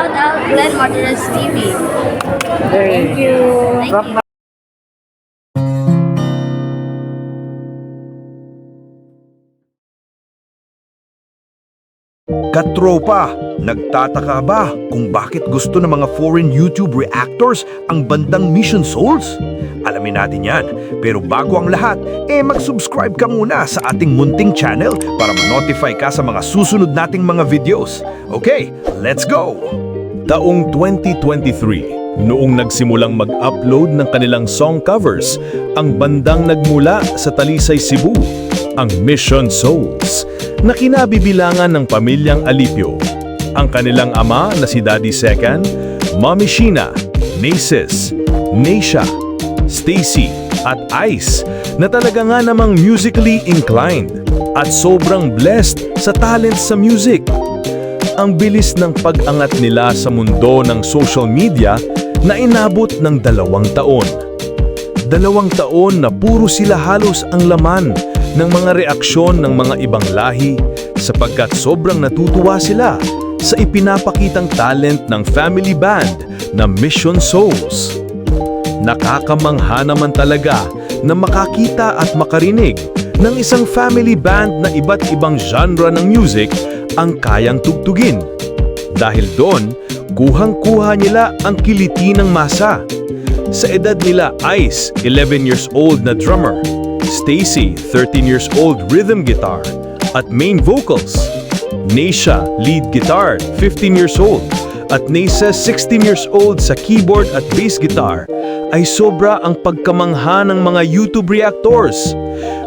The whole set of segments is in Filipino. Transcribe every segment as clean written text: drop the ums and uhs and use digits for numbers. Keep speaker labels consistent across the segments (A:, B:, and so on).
A: shout out Glenn Martinez TV.
B: Thank you.
A: Thank you.
C: Katropa, nagtataka ba kung bakit gusto ng mga foreign YouTube reactors ang bandang Mission Souls? Alamin natin yan. Pero bago ang lahat, mag-subscribe ka muna sa ating munting channel para ma-notify ka sa mga susunod nating mga videos. Okay, let's go!
D: Taong 2023, noong nagsimulang mag-upload ng kanilang song covers, ang bandang nagmula sa Talisay, Cebu, ang Mission Souls, na kinabibilangan ng pamilyang Alipio. Ang kanilang ama na si Daddy Second, Mommy Sheena, Naces, Neisha, Stacy at Ice na talaga nga namang musically inclined at sobrang blessed sa talent sa music. Ang bilis ng pag-angat nila sa mundo ng social media na inabot ng 2 taon. 2 taon na puro sila halos ang laman ng mga reaksyon ng mga ibang lahi sapagkat sobrang natutuwa sila sa ipinapakitang talent ng family band na Mission Souls. Nakakamangha naman talaga na makakita at makarinig ng isang family band na iba't ibang genre ng music ang kayang tugtugin. Dahil doon, kuhang-kuha nila ang kiliti ng masa. Sa edad nila Ice, 11 years old na drummer, Stacy, 13 years old rhythm guitar at main vocals, Neisha, lead guitar, 15 years old, at Nasa, 16 years old sa keyboard at bass guitar, ay sobra ang pagkamangha ng mga YouTube reactors.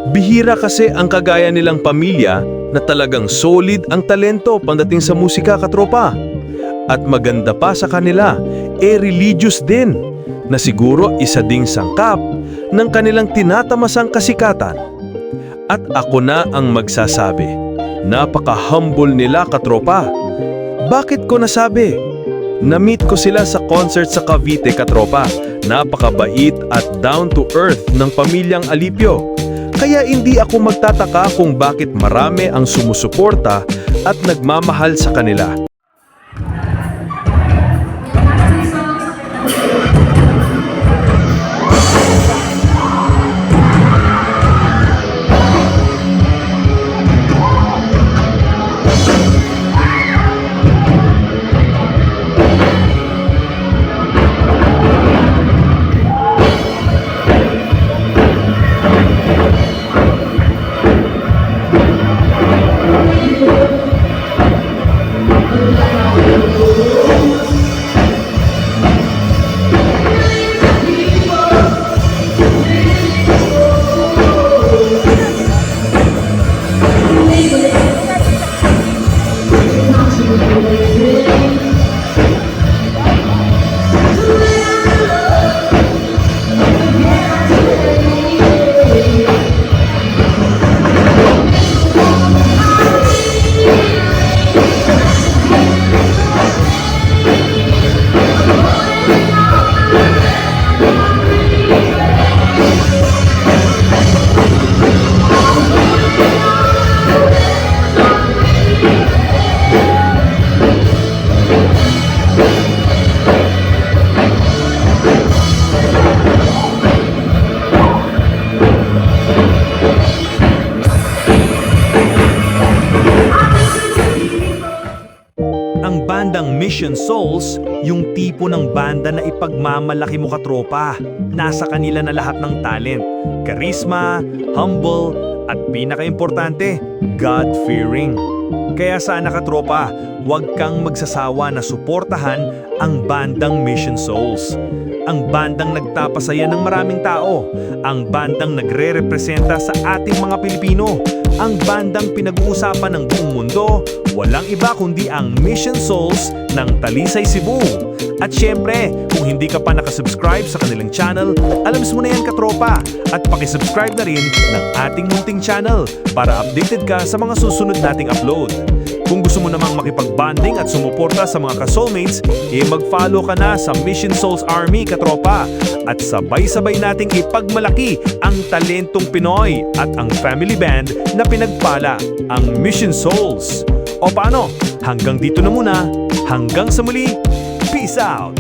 D: Bihira kasi ang kagaya nilang pamilya na talagang solid ang talento pagdating sa musika, katropa. At maganda pa sa kanila, religious din, na siguro isa ding sangkap ng kanilang tinatamasang kasikatan. At ako na ang magsasabi, napaka-humble nila, katropa. Bakit ko nasabi? Na-meet ko sila sa concert sa Cavite, katropa. Napakabait at down-to-earth ng pamilyang Alipio. Kaya hindi ako magtataka kung bakit marami ang sumusuporta at nagmamahal sa kanila. Ang bandang Mission Souls, yung tipo ng banda na ipagmamalaki mo, katropa. Nasa kanila na lahat ng talent, charisma, humble, at pinaka-importante, God-fearing. Kaya sana, katropa, huwag kang magsasawa na suportahan ang bandang Mission Souls. Ang bandang nagtapasaya ng maraming tao, ang bandang nagre-representa sa ating mga Pilipino, ang bandang pinag-uusapan ng buong mundo, walang iba kundi ang Mission Souls ng Talisay, Cebu. At syempre, kung hindi ka pa nakasubscribe sa kanilang channel, alam mo na yan, katropa. At pakisubscribe na rin ng ating munting channel para updated ka sa mga susunod nating upload. Kung gusto mo namang makipag-bonding at sumuporta sa mga ka-soulmates, mag-follow ka na sa Mission Souls Army, katropa. At sabay-sabay nating ipagmalaki ang talentong Pinoy at ang family band na pinagpala, ang Mission Souls. O paano? Hanggang dito na muna. Hanggang sa muli. Peace out!